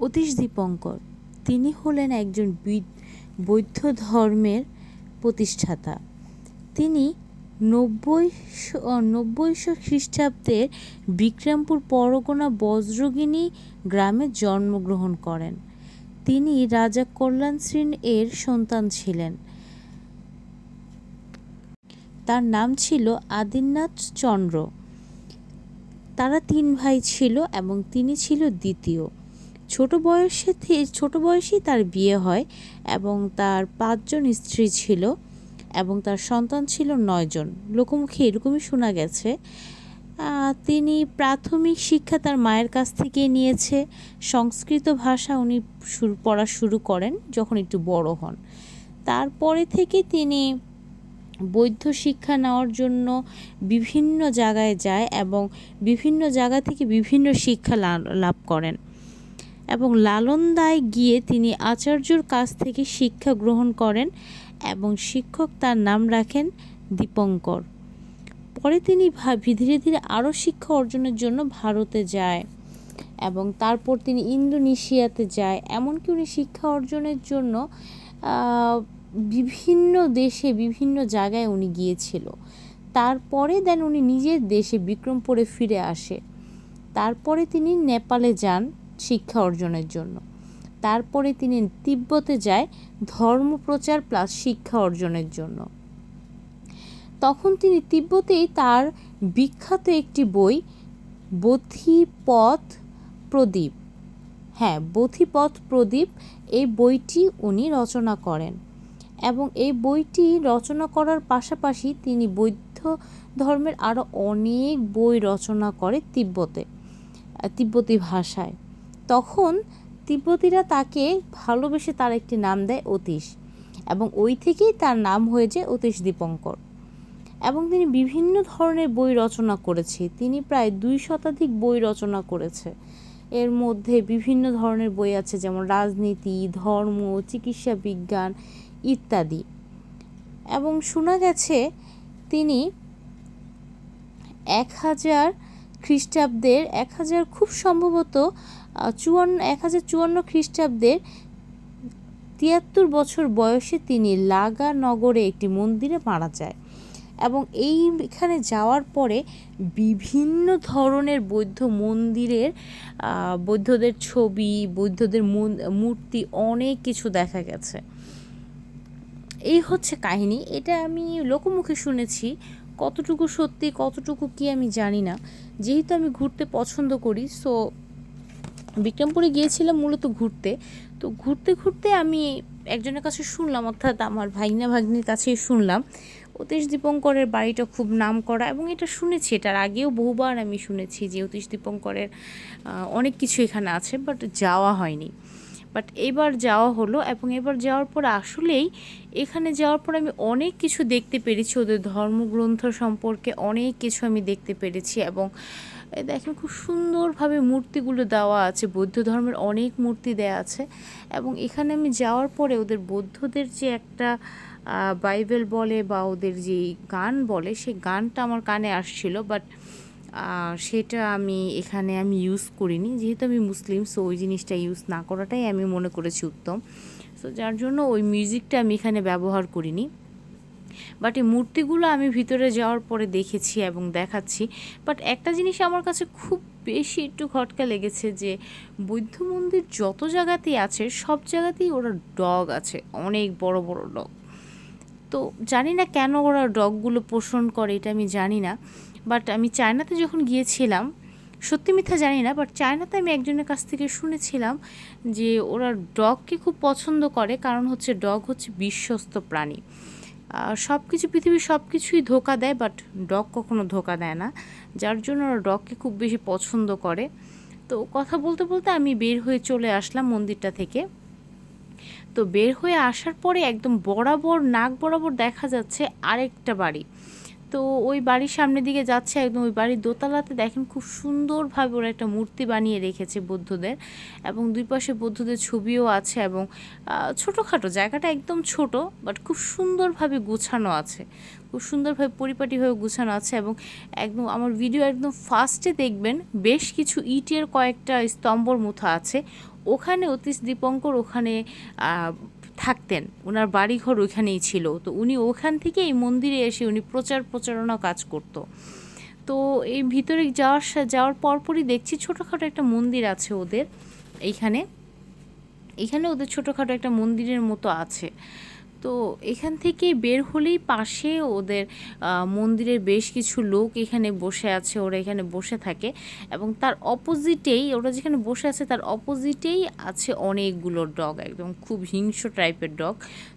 অতীশ দীপঙ্কর তিনি হলেন একজন বৌদ্ধ ধর্মের প্রতিষ্ঠাতা। তিনি ৯০০ খ্রিস্টাব্দের বিক্রমপুর পরগনা বজ্রগিনী গ্রামে জন্মগ্রহণ করেন। তিনি রাজা কল্যাণ সিং এর সন্তান ছিলেন। তার নাম ছিল আদিনাথ চন্দ্র। তারা ৩ ভাই ছিল এবং তিনি ছিল দ্বিতীয়। ছোট বয়সেই তার বিয়ে হয় এবং তার ৫ জন স্ত্রী ছিল এবং তার সন্তান ছিল ৯ জন। লোকমুখে এরকমই শোনা গেছে। তিনি প্রাথমিক শিক্ষা তার মায়ের কাছ থেকেই নিয়েছে। সংস্কৃত ভাষা উনি পড়া শুরু করেন যখন একটু বড় হন। তারপরে থেকে তিনি বৌদ্ধ শিক্ষা নেওয়ার জন্য বিভিন্ন জায়গায় যায় এবং বিভিন্ন জায়গা থেকে বিভিন্ন শিক্ষা লাভ করেন এবং লালন্দায় গিয়ে তিনি আচার্যর কাছ থেকে শিক্ষা গ্রহণ করেন এবং শিক্ষক তার নাম রাখেন দীপঙ্কর। পরে তিনি ধীরে ধীরে আরও শিক্ষা অর্জনের জন্য ভারতে যায় এবং তারপর তিনি ইন্দোনেশিয়াতে যায়। এমনকি উনি শিক্ষা অর্জনের জন্য বিভিন্ন দেশে বিভিন্ন জায়গায় উনি গিয়েছিল। তারপরে উনি নিজের দেশে বিক্রমপুরে ফিরে আসে। তারপরে তিনি নেপালে যান শিক্ষা অর্জনের জন্য। তারপরে তিনি তিব্বতে যায় ধর্মপ্রচার প্লাস শিক্ষা অর্জনের জন্য। তখন তিনি তিব্বতেই তার বিখ্যাত একটি বই বথিপথ প্রদীপ এই বইটি উনি রচনা করেন এবং এই বইটি রচনা করার পাশাপাশি তিনি বৌদ্ধ ধর্মের আরও অনেক বই রচনা করে তিব্বতী ভাষায়। তখন তিব্বতীরা তাকে ভালোবেসে তার একটি নাম দেয় অতীশ এবং ওই থেকেই তার নাম হয়ে যায় অতীশ দীপঙ্কর। এবং তিনি বিভিন্ন ধরনের বই রচনা করেছে। তিনি প্রায় ২ শতাধিক বই রচনা করেছে। এর মধ্যে বিভিন্ন ধরনের বই আছে, যেমন রাজনীতি, ধর্ম, চিকিৎসা বিজ্ঞান ইত্যাদি। এবং শোনা গেছে তিনি ১০০০ খ্রিস্টাব্দের ১০০০ খুব সম্ভবত ১০৫৪ খ্রিস্টাব্দের ৭৩ বছর বয়সে তিনি লাগা নগরে একটি মন্দিরে মারা যায় এবং এইখানে যাওয়ার পরে বিভিন্ন ধরনের বৌদ্ধ মন্দিরের বৌদ্ধদের ছবি, বৌদ্ধদের মূর্তি অনেক কিছু দেখা গেছে। এই হচ্ছে কাহিনী। এটা আমি লোকমুখে শুনেছি, কতটুকু সত্যি কতটুকু কি আমি জানি না। যেহেতু আমি ঘুরতে পছন্দ করি, সো বিক্রমপুরে গিয়েছিলাম মূলত ঘুরতে। তো ঘুরতে ঘুরতে আমি একজনের কাছে শুনলাম, অর্থাৎ আমার ভাগনা ভাগ্নির কাছেই শুনলাম অতীশ দীপঙ্করের বাড়িটা খুব নাম করা। এবং এটা শুনেছি, এটার আগেও বহুবার আমি শুনেছি যে অতীশ দীপঙ্করের অনেক কিছু এখানে আছে, বাট যাওয়া হয়নি। বাট এবার যাওয়া হলো এবং এবার যাওয়ার পর আসলেই এখানে যাওয়ার পর আমি অনেক কিছু দেখতে পেরেছি। ওদের ধর্মগ্রন্থ সম্পর্কে অনেক কিছু আমি দেখতে পেরেছি এবং দেখেন খুব সুন্দরভাবে মূর্তিগুলো দেওয়া আছে, বৌদ্ধ ধর্মের অনেক মূর্তি দেওয়া আছে। এবং এখানে আমি যাওয়ার পরে ওদের বৌদ্ধদের যে একটা বাইবেল বলে বা ওদের যে গান বলে, সেই গানটা আমার কানে আসছিল, বাট সেটা আমি এখানে ইউজ করিনি। যেহেতু আমি মুসলিম, সো ওই জিনিসটা ইউজ না করাটাই আমি মনে করেছি উত্তম। সো যার জন্য ওই মিউজিকটা আমি এখানে ব্যবহার করিনি। বাট এই মূর্তিগুলো আমি ভিতরে যাওয়ার পরে দেখেছি এবং দেখাচ্ছি। বাট একটা জিনিস আমার কাছে খুব বেশি একটু খটকা লেগেছে যে বৌদ্ধ মন্দির যত জায়গাতেই আছে সব জায়গাতেই ওরা ডগ আছে, অনেক বড় বড় ডগ। তো জানি না কেন ওরা ডগগুলো পোষণ করে, এটা আমি জানি না। বাট আমি চায়নাতে যখন গিয়েছিলাম, সত্যি মিথ্যা জানি না, বাট চায়নাতে আমি একজনের কাছ থেকে শুনেছিলাম যে ওরা ডগকে খুব পছন্দ করে, কারণ হচ্ছে ডগ হচ্ছে বিশ্বস্ত প্রাণী। পৃথিবীর সব কিছুই ধোঁকা দেয়, বাট ডগ কখনো ধোঁকা দেয় না, যার জন্য ওরা ডগকে খুব বেশি পছন্দ করে। তো কথা বলতে বলতে আমি বের হয়ে চলে আসলাম মন্দিরটা থেকে। তো বের হয়ে আসার পরে একদম নাক বরাবর দেখা যাচ্ছে আরেকটা বাড়ি। তো ওই বাড়ির সামনের দিকে যাচ্ছে, একদম ওই বাড়ির দোতলাতে দেখেন খুব সুন্দরভাবে ওরা একটা মূর্তি বানিয়ে রেখেছে বুদ্ধদের, এবং দুই পাশে বুদ্ধদের ছবিও আছে, এবং ছোটোখাটো জায়গাটা একদম ছোট, বাট খুব সুন্দরভাবে গুছানো আছে, খুব সুন্দরভাবে পরিপাটিভাবে গুছানো আছে। এবং একদম আমার ভিডিও একদম ফার্স্টে দেখবেন বেশ কিছু ইটের কয়েকটা স্তম্ভর মতো আছে, ওখানে অতীশ দীপঙ্কর ওখানে থাকতেন, ওনার বাড়িঘর ওইখানেই ছিল। তো উনি ওখান থেকে এই মন্দিরে এসে উনি প্রচারণা কাজ করতো। তো এই ভিতরে যাওয়ার পরপরই দেখছি ছোটোখাটো একটা মন্দির আছে ওদের এখানে ওদের ছোটোখাটো একটা মন্দিরের মতো আছে। তো এখান থেকে বের হলেই পাশে ওদের মন্দিরের বেশ কিছু লোক এখানে বসে আছে, ওরা এখানে বসে থাকে, এবং তার অপোজিটেই ওরা যেখানে বসে আছে তার অপোজিটেই আছে অনেকগুলো ডগ, একদম খুব হিংস্র টাইপের ডগ।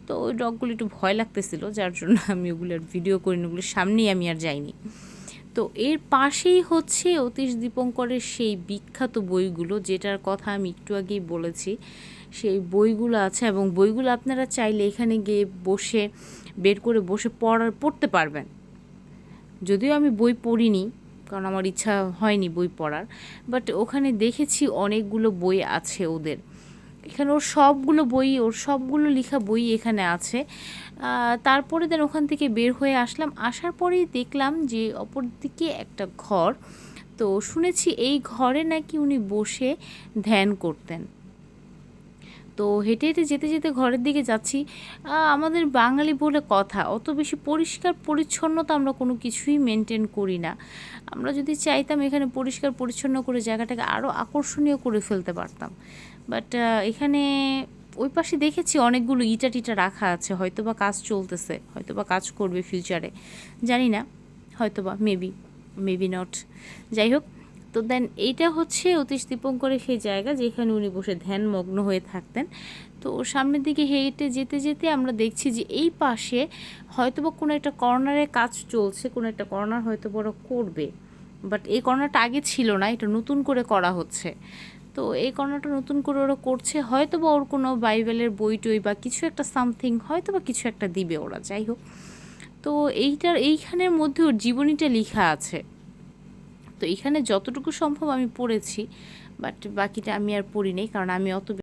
তো ওই ডগগুলো একটু ভয় লাগতেছিল, যার জন্য আমি ওগুলোর ভিডিও করিনি, ওগুলোর সামনেই আমি আর যাইনি। তো এর পাশেই হচ্ছে অতীশ দীপঙ্করের সেই বিখ্যাত বইগুলো, যেটার কথা আমি একটু আগেই বলেছি, সেই বইগুলো আছে, এবং বইগুলো আপনারা চাইলে এখানে গিয়ে বসে বের করে বসে পড়তে পারবেন। যদিও আমি বই পড়িনি, কারণ আমার ইচ্ছা হয়নি বই পড়ার, বাট ওখানে দেখেছি অনেকগুলো বই আছে ওদের এখানে, ওর সবগুলো লেখা বই এখানে আছে। তারপরে দেন ওখান থেকে বের হয়ে আসলাম, আসার পরেই দেখলাম যে অপর দিকে একটা ঘর। তো শুনেছি এই ঘরে নাকি উনি বসে ধ্যান করতেন। তো হেঁটে হেঁটে যেতে যেতে ঘরের দিকে যাচ্ছি, আমাদের বাঙালি বলে কথা, অত বেশি পরিষ্কার পরিচ্ছন্নতা আমরা কোনো কিছুই মেনটেন করি না। আমরা যদি চাইতাম এখানে পরিষ্কার পরিচ্ছন্ন করে জায়গাটাকে আরও আকর্ষণীয় করে ফেলতে পারতাম, বাট এখানে ওই পাশে দেখেছি অনেকগুলো ইটা টিটা রাখা আছে, হয়তো বা কাজ চলতেছে, হয়তো বা কাজ করবে ফিউচারে, জানি না, হয়তো বা মেবি নট, যাই হোক। তো দেন এইটা হচ্ছে অতীশ দীপঙ্করের সেই জায়গা যেখানে উনি বসে ধ্যানমগ্ন হয়ে থাকতেন। তো সামনের দিকে হেঁটে যেতে যেতে আমরা দেখছি যে এই পাশে হয়তো বা কোনো একটা কর্নারে কাজ চলছে, কোনো একটা কর্নার হয়তো বড় করবে, বাট এই কর্নারটা আগে ছিল না, এটা নতুন করে করা হচ্ছে। তো এই কর্নারটা নতুন করে ওরা করছে, হয়তো বা ওর কোনো বাইবেলের বই টই বা কিছু একটা সামথিং, হয়তো বা কিছু একটা দিবে ওরা, যাই হোক। তো এইখানের মধ্যে ওর জীবনীটা লেখা আছে। তো এখানে যতটুকু সম্ভব আমি পড়েছি, বাট বাকিটা আমি আর পড়ি নাই, কারণ আমি অত